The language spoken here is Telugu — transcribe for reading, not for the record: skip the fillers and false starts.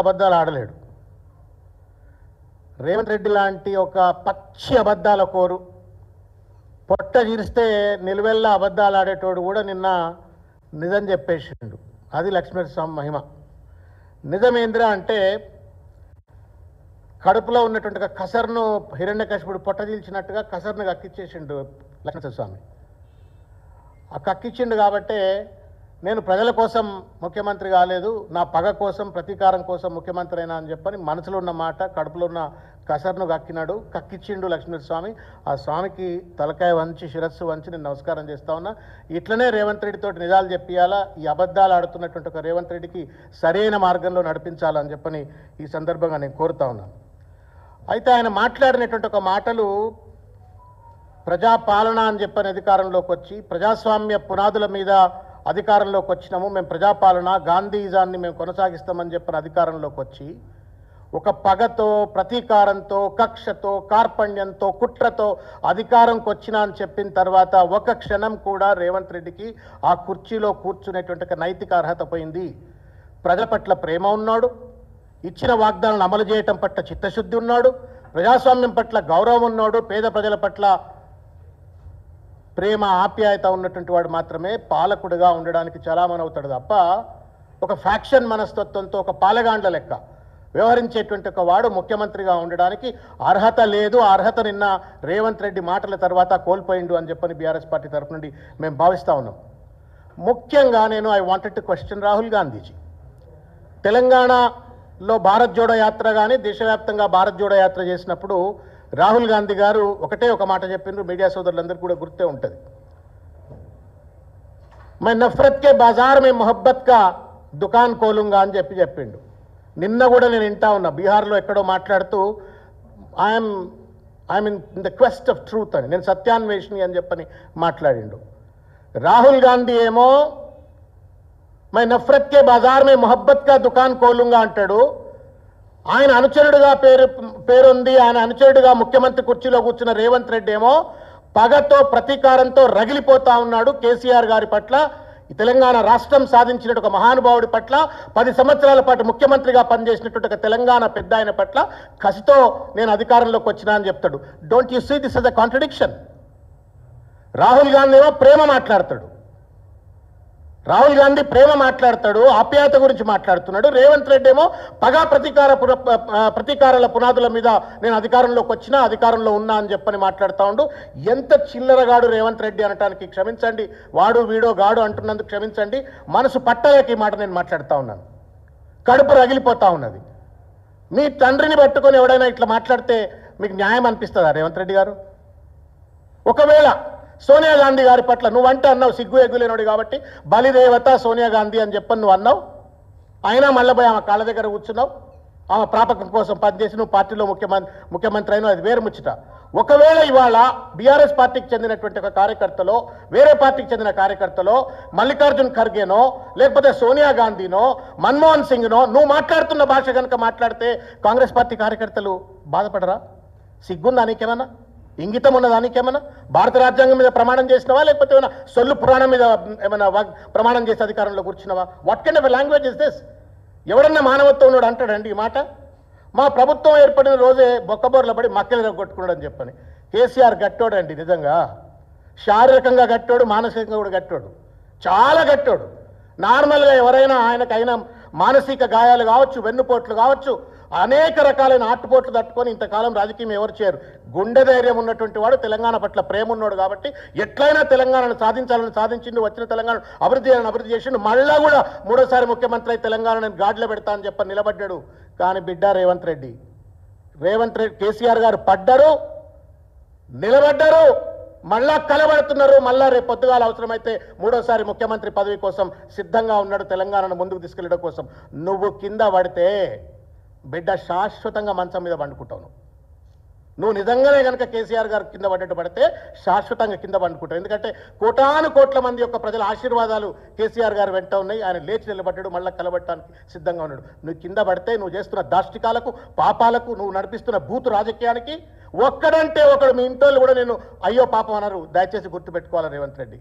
అబద్ధాలు ఆడలేడు. రేవంత్ రెడ్డి లాంటి ఒక పచ్చి అబద్ధాల కోరు, పొట్ట చీరిస్తే నిలువెల్లా అబద్ధాలు ఆడేటోడు కూడా నిన్న నిజం చెప్పేసిండు. అది లక్ష్మీస్వామి మహిమ. నిజమేంద్రా అంటే కడుపులో ఉన్నటువంటి కసర్ను హిరణ్యకశిపుడు పొట్ట చీల్చినట్టుగా కసర్ను కక్కిచ్చేసిండు లక్ష్మీస్వామి. ఆ కక్కిచ్చిండు కాబట్టే నేను ప్రజల కోసం ముఖ్యమంత్రి కాలేదు, నా పగ కోసం ప్రతీకారం కోసం ముఖ్యమంత్రి అయినా అని చెప్పని మనసులో ఉన్న మాట కడుపులో ఉన్న కసర్ను కక్కినాడు, కక్కిచ్చిండు లక్ష్మీస్వామి. ఆ స్వామికి తలకాయ వంచి శిరస్సు వంచి నేను నమస్కారం చేస్తా ఉన్నా. ఇట్లనే రేవంత్ రెడ్డితో నిజాలు చెప్పియాలా, ఈ అబద్ధాలు ఆడుతున్నటువంటి ఒక రేవంత్ రెడ్డికి సరైన మార్గంలో నడిపించాలని చెప్పని ఈ సందర్భంగా నేను కోరుతా ఉన్నాను. అయితే ఆయన మాట్లాడినటువంటి ఒక మాటలు ప్రజాపాలన అని చెప్పని అధికారంలోకి వచ్చి ప్రజాస్వామ్య పునాదుల మీద అధికారంలోకి వచ్చినాము, మేము ప్రజాపాలన గాంధీయిజాన్ని మేము కొనసాగిస్తామని చెప్పిన అధికారంలోకి వచ్చి ఒక పగతో ప్రతీకారంతో కక్షతో కార్పణ్యంతో కుట్రతో అధికారంకి వచ్చినా అని చెప్పిన తర్వాత ఒక క్షణం కూడా రేవంత్ రెడ్డికి ఆ కుర్చీలో కూర్చునేటువంటి నైతిక అర్హత పోయింది. ప్రజల పట్ల ప్రేమ ఉన్నాడు, ఇచ్చిన వాగ్దానాలను అమలు చేయటం పట్ల చిత్తశుద్ధి ఉన్నాడు, ప్రజాస్వామ్యం పట్ల గౌరవం ఉన్నాడు, పేద ప్రజల పట్ల ప్రేమ ఆప్యాయత ఉన్నటువంటి వాడు మాత్రమే పాలకుడిగా ఉండడానికి చలామణి అవుతాడు తప్ప ఒక ఫ్యాక్షన్ మనస్తత్వంతో ఒక పాలగాండ్ల లెక్క వ్యవహరించేటువంటి ఒక వాడు ముఖ్యమంత్రిగా ఉండడానికి అర్హత లేదు. ఆ అర్హత నిన్న రేవంత్ రెడ్డి మాటల తర్వాత కోల్పోయిండు అని చెప్పని బీఆర్ఎస్ పార్టీ తరఫు నుండి మేము భావిస్తూ ఉన్నాం. ముఖ్యంగా నేను I wanted to question Rahul Gandhiji. తెలంగాణలో భారత్ జోడో యాత్ర కానీ దేశవ్యాప్తంగా భారత్ జోడో యాత్ర చేసినప్పుడు రాహుల్ గాంధీ గారు ఒకటే ఒక మాట చెప్పిండ్రు, మీడియా సోదరులందరికీ కూడా గుర్తే ఉంటుంది. మై నఫరత్ కే బాజార్ మే మొహబ్బత్ కా దుకాన్ కోలుంగా అని చెప్పిండు. నిన్న కూడా నేను వింటా ఉన్నా, బీహార్లో ఎక్కడో మాట్లాడుతూ I'm in the quest of truth అని, నేను సత్యాన్వేషిని అని చెప్పని మాట్లాడిండు. రాహుల్ గాంధీ ఏమో మై నఫరత్ కే బాజార్ మే మొహబ్బత్ కా దుకాన్ కోలుంగా అంటాడు. ఆయన అనుచరుడుగా పేరుంది, ఆయన అనుచరుడుగా ముఖ్యమంత్రి కుర్చీలో కూర్చున్న రేవంత్ రెడ్డి ఏమో పగతో ప్రతీకారంతో రగిలిపోతా ఉన్నాడు కేసీఆర్ గారి పట్ల. తెలంగాణ రాష్ట్రం సాధించినట్టు ఒక మహానుభావుడి పట్ల 10 సంవత్సరాల పాటు ముఖ్యమంత్రిగా పనిచేసినటువంటి ఒక తెలంగాణ పెద్ద ఆయన పట్ల కసితో నేను అధికారంలోకి వచ్చినా అని చెప్తాడు. Don't you see this is a contradiction? Rahul Gandhi ఏమో ప్రేమ మాట్లాడతాడు, రాహుల్ గాంధీ ప్రేమ మాట్లాడతాడు, ఆప్యాయత గురించి మాట్లాడుతున్నాడు. రేవంత్ రెడ్డి ఏమో పగా ప్రతీకారాల పునాదుల మీద నేను అధికారంలోకి వచ్చినా అధికారంలో ఉన్నా అని చెప్పని మాట్లాడుతూ ఉండు. ఎంత చిల్లరగాడు రేవంత్ రెడ్డి అనటానికి క్షమించండి, వాడు వీడో గాడు అంటున్నందుకు క్షమించండి. మనసు పట్టలేక ఈ మాట నేను మాట్లాడుతూ ఉన్నాను. కడుపు రగిలిపోతా ఉన్నది. మీ తండ్రిని పట్టుకొని ఎవడైనా ఇట్లా మాట్లాడితే మీకు న్యాయం అనిపిస్తుందా రేవంత్ రెడ్డి గారు? ఒకవేళ సోనియా గాంధీ గారి పట్ల నువ్వంటే అన్నావు సిగ్గు ఎగ్గులేనోడు కాబట్టి బలిదేవత సోనియా గాంధీ అని చెప్పని నువ్వు అన్నావు, అయినా మళ్ళీ పోయి ఆమె కాళ్ళ దగ్గర కూర్చున్నావు, ఆమె ప్రాపకం కోసం పనిచేసి నువ్వు పార్టీలో ముఖ్యమంత్రి అయినా అది వేరు ముచ్చట. ఒకవేళ ఇవాళ బీఆర్ఎస్ పార్టీకి చెందినటువంటి ఒక కార్యకర్తలో వేరే పార్టీకి చెందిన కార్యకర్తలో మల్లికార్జున్ ఖర్గేనో లేకపోతే సోనియా గాంధీనో మన్మోహన్ సింగ్నో నువ్వు మాట్లాడుతున్న భాష కనుక మాట్లాడితే కాంగ్రెస్ పార్టీ కార్యకర్తలు బాధపడరా? సిగ్గుందా నీకేమన్నా? ఇంగితం ఉన్నదా నీకేమన్నా? భారత రాజ్యాంగం మీద ప్రమాణం చేసినవా లేకపోతే ఏమైనా సొల్లు పురాణం మీద ఏమైనా ప్రమాణం చేసి అధికారంలో కూర్చున్నావా? What kind of language is this? ఎవడన్నా మానవత్వం ఉన్నాడు అంటాడండి ఈ మాట? మా ప్రభుత్వం ఏర్పడిన రోజే బొక్కబోర్ల పడి మక్కలు కొట్టుకున్నాడు అని చెప్పని. కేసీఆర్ గట్టోడు అండి, నిజంగా శారీరకంగా గట్టోడు, మానసికంగా కూడా గట్టోడు, చాలా గట్టోడు. నార్మల్గా ఎవరైనా ఆయనకైనా మానసిక గాయాలు కావచ్చు, వెన్నుపోట్లు కావచ్చు, అనేక రకాలైన ఆటుపోట్లు తట్టుకొని ఇంతకాలం రాజకీయం ఎవరు చేయరు. గుండె ధైర్యం ఉన్నటువంటి వాడు, తెలంగాణ పట్ల ప్రేమ ఉన్నాడు కాబట్టి ఎట్లయినా తెలంగాణను సాధించాలని సాధించిండు, వచ్చిన తెలంగాణ అభివృద్ధి చేసిండు. మళ్ళా కూడా మూడోసారి ముఖ్యమంత్రి అయి తెలంగాణను గాడిలో పెడతా అని చెప్పని నిలబడ్డాడు. కానీ బిడ్డ రేవంత్ రెడ్డి కేసీఆర్ గారు పడ్డారు, నిలబడ్డారు, మళ్ళా కలబడుతున్నారు. మళ్ళా రేపు పొద్దుగాల అవసరమైతే మూడోసారి ముఖ్యమంత్రి పదవి కోసం సిద్ధంగా ఉన్నాడు, తెలంగాణను ముందుకు తీసుకెళ్లడం కోసం. నువ్వు కింద పడితే బిడ్డ శాశ్వతంగా మంచం మీద పండుకుంటావు. నువ్వు నిజంగానే కనుక కేసీఆర్ గారు కింద పడ్డట్టు పడితే శాశ్వతంగా కింద పండుకుంటావు. ఎందుకంటే కోటాను కోట్ల మంది యొక్క ప్రజల ఆశీర్వాదాలు కేసీఆర్ గారు వెంట ఉన్నాయి. ఆయన లేచి నిలబడ్డాడు, మళ్ళీ కలబట్టడానికి సిద్ధంగా ఉన్నాడు. నువ్వు కింద పడితే నువ్వు చేస్తున్న దాష్టికాలకు, పాపాలకు, నువ్వు నడిపిస్తున్న బూతు రాజకీయానికి ఒక్కడంటే ఒకడు మీ ఇంట్లో కూడా నేను అయ్యో పాపం అన్నారు. దయచేసి గుర్తుపెట్టుకోవాలి రేవంత్ రెడ్డి.